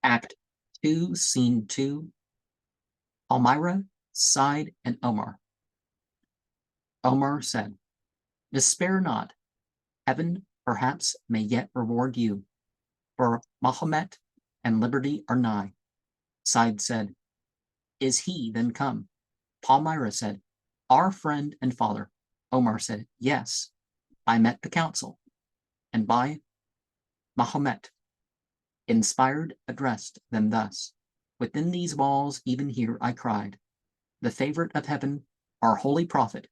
Act 2, Scene 2. Palmyra, Side, and Omar. Omar said, "Despair not. Heaven perhaps may yet reward you, for Mahomet and liberty are nigh." Side said, "Is he then come?" Palmyra said, "Our friend and father." Omar said, "Yes, I met the council, and by Mahomet, inspired, addressed them thus: within these walls, even here, I cried, the favorite of heaven, our holy prophet,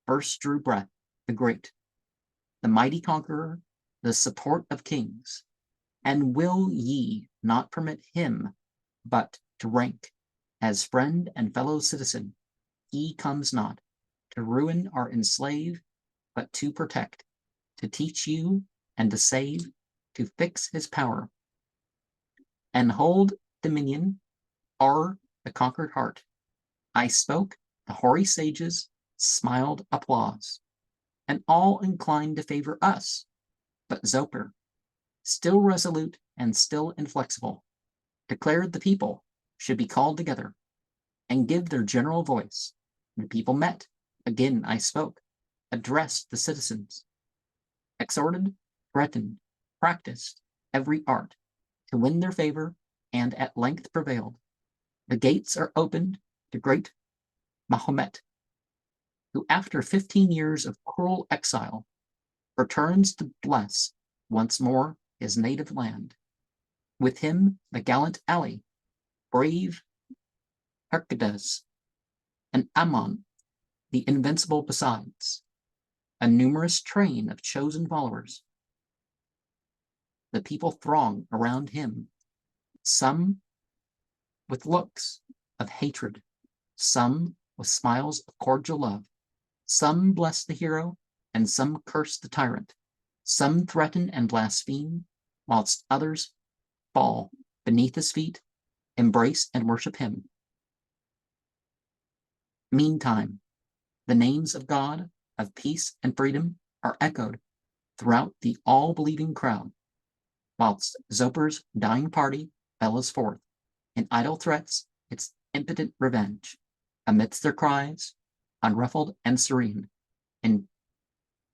first drew breath, the great, the mighty conqueror, the support of kings. And will ye not permit him but to rank as friend and fellow citizen? He comes not to ruin or enslave, but to protect, to teach you and to save, to fix his power and hold dominion o'er the conquered heart. I spoke, the hoary sages smiled applause, and all inclined to favor us. But Zoper, still resolute and still inflexible, declared the people should be called together and give their general voice. The people met. Again I spoke, addressed the citizens, exhorted, threatened, practiced every art to win their favor, and at length prevailed. The gates are opened to great Mahomet, who after 15 years of cruel exile returns to bless once more his native land. With him the gallant Ali, brave Hercules, and Ammon, the invincible besides, a numerous train of chosen followers. The people throng around him, some with looks of hatred, some with smiles of cordial love. Some bless the hero, and some curse the tyrant. Some threaten and blaspheme, whilst others fall beneath his feet, embrace and worship him. Meantime, the names of God, of peace and freedom are echoed throughout the all-believing crowd, whilst Zoper's dying party bellows forth in idle threats its impotent revenge. Amidst their cries, unruffled and serene, in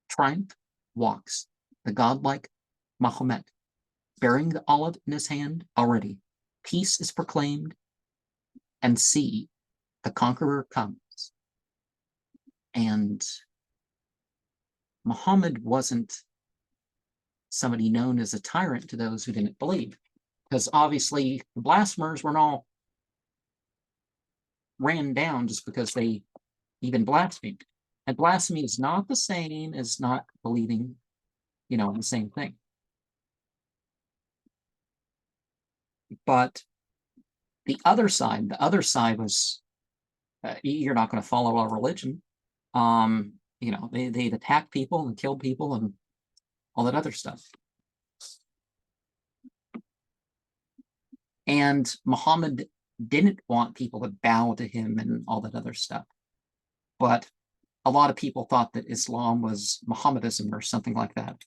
triumph walks the godlike Mahomet, bearing the olive in his hand. Already peace is proclaimed, and see, the conqueror comes. And Muhammad wasn't somebody known as a tyrant to those who didn't believe, because obviously the blasphemers weren't all ran down just because they even blasphemed. And blasphemy is not the same as not believing, the same thing. But the other side was, you're not going to follow our religion. They'd attack people and kill people and all that other stuff. And Muhammad didn't want people to bow to him and all that other stuff. But a lot of people thought that Islam was Mohammedanism or something like that.